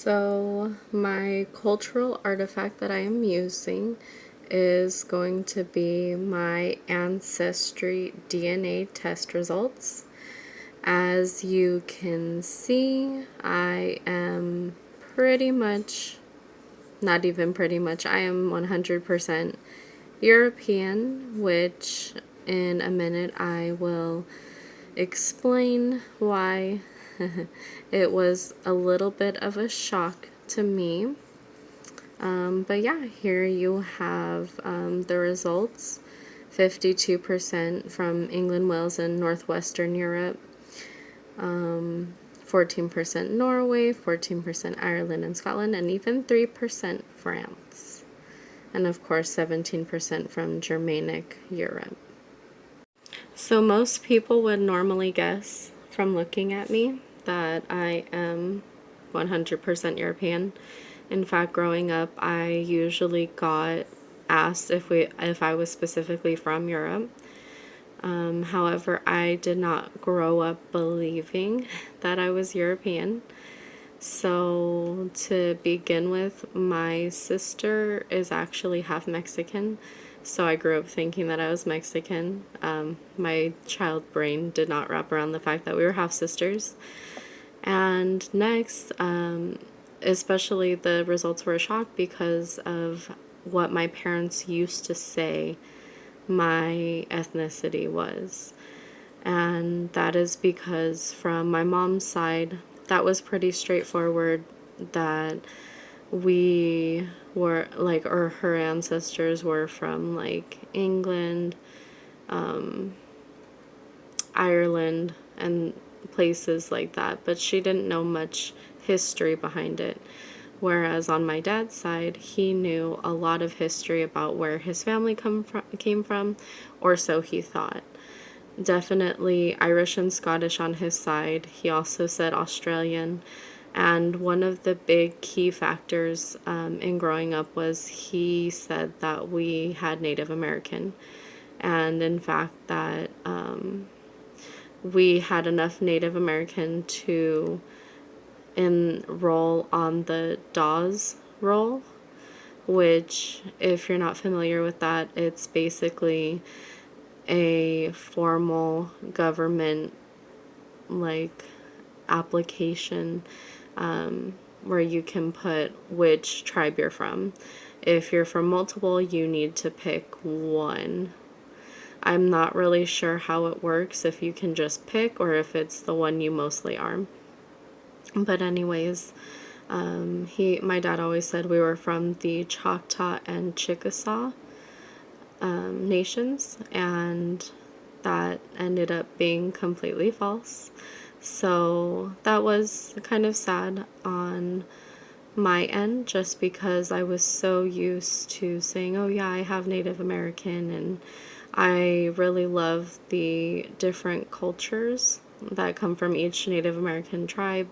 So my cultural artifact that I am using is going to be my Ancestry DNA test results. As you can see, I am pretty much, not even pretty much, I am 100% European, which in a minute I will explain why it was a little bit of a shock to me. But yeah, here you have the results. 52% from England, Wales, and Northwestern Europe. 14% Norway, 14% Ireland and Scotland, and even 3% France. And of course, 17% from Germanic Europe. So most people would normally guess from looking at me that I am 100% European. In fact, growing up, I usually got asked if I was specifically from Europe. However, I did not grow up believing that I was European. So to begin with, my sister is actually half Mexican. So I grew up thinking that I was Mexican. My child brain did not wrap around the fact that we were half sisters. And next, especially the results were a shock because of what my parents used to say my ethnicity was. And that is because from my mom's side, that was pretty straightforward, that we were like, or her ancestors were from like England, Ireland, and places like that, but she didn't know much history behind it. Whereas on my dad's side, he knew a lot of history about where his family came from, or so he thought. Definitely Irish and Scottish on his side. He also said Australian. And one of the big key factors in growing up was he said that we had Native American. And in fact, that we had enough Native American to enroll on the Dawes roll, which, if you're not familiar with that, it's basically a formal government like application where you can put which tribe you're from. If you're from multiple, you need to pick one. I'm not really sure how it works, if you can just pick or if it's the one you mostly are. But anyways, my dad always said we were from the Choctaw and Chickasaw nations, and that ended up being completely false. So that was kind of sad on my end, just because I was so used to saying, oh yeah, I have Native American, and I really love the different cultures that come from each Native American tribe,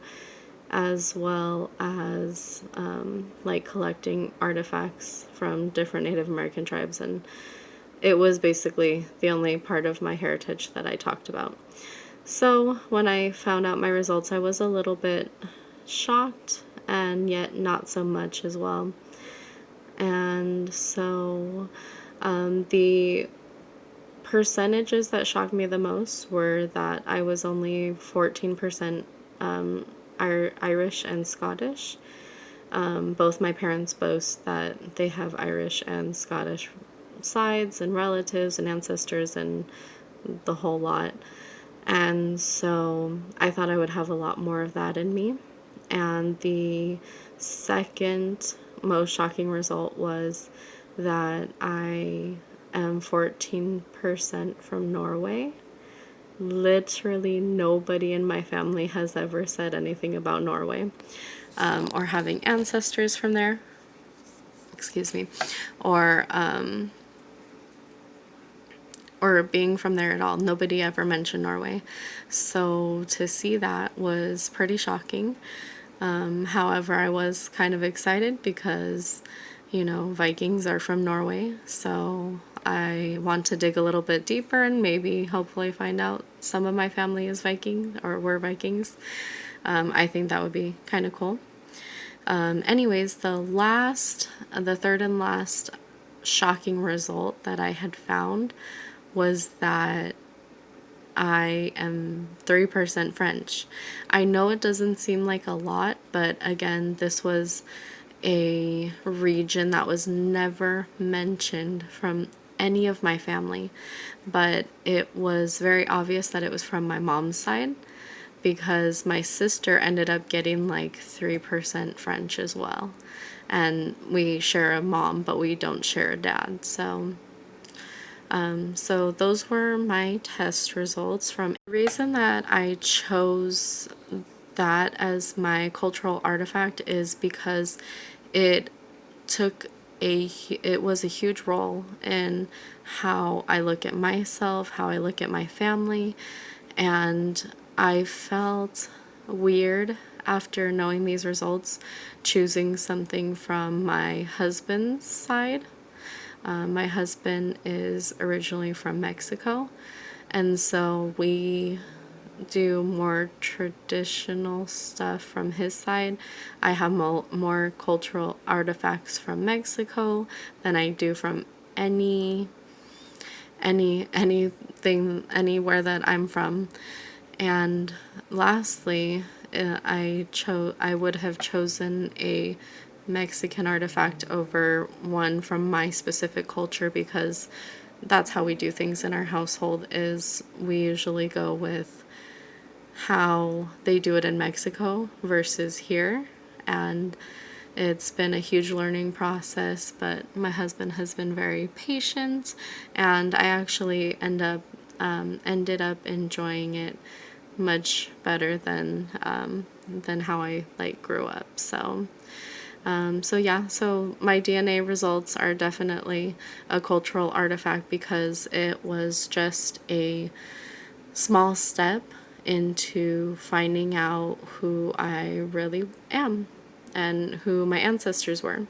as well as like collecting artifacts from different Native American tribes. And it was basically the only part of my heritage that I talked about. So when I found out my results, I was a little bit shocked, and yet not so much as well. And so the percentages that shocked me the most were that I was only 14% Irish and Scottish. Both my parents boast that they have Irish and Scottish sides and relatives and ancestors and the whole lot. And so I thought I would have a lot more of that in me. And the second most shocking result was that I am 14% from Norway. Literally nobody in my family has ever said anything about Norway, or having ancestors from there, excuse me, or being from there at all. Nobody ever mentioned Norway. So to see that was pretty shocking. However, I was kind of excited because, you know, Vikings are from Norway. So I want to dig a little bit deeper and maybe hopefully find out some of my family is Viking or were Vikings. I think that would be kind of cool. Anyways, the third and last shocking result that I had found was that I am 3% French. I know it doesn't seem like a lot, but again, this was a region that was never mentioned from any of my family, but it was very obvious that it was from my mom's side because my sister ended up getting like 3% French as well. And we share a mom, but we don't share a dad. So those were my test results. From the reason that I chose that as my cultural artifact is because it took it was a huge role in how I look at myself, how I look at my family, and I felt weird after knowing these results choosing something from my husband's side. My husband is originally from Mexico, and so we do more traditional stuff from his side. I have more cultural artifacts from Mexico than I do from anything anywhere that I'm from. And lastly, I would have chosen a Mexican artifact over one from my specific culture because that's how we do things in our household. Is we usually go with how they do it in Mexico versus here, and it's been a huge learning process, but my husband has been very patient, and I actually ended up enjoying it much better than how I like grew up. So yeah, so my DNA results are definitely a cultural artifact because it was just a small step into finding out who I really am and who my ancestors were.